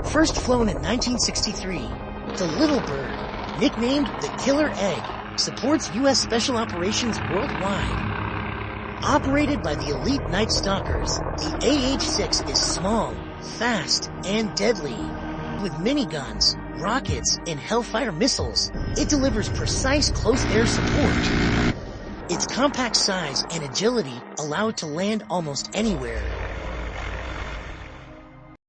First flown in 1963, the Little Bird, nicknamed the Killer Egg, supports U.S. Special Operations worldwide. Operated by the elite Night Stalkers, the AH-6 is small, fast, and deadly. With miniguns, rockets, and Hellfire missiles, it delivers precise close-air support. Its compact size and agility allow it to land almost anywhere.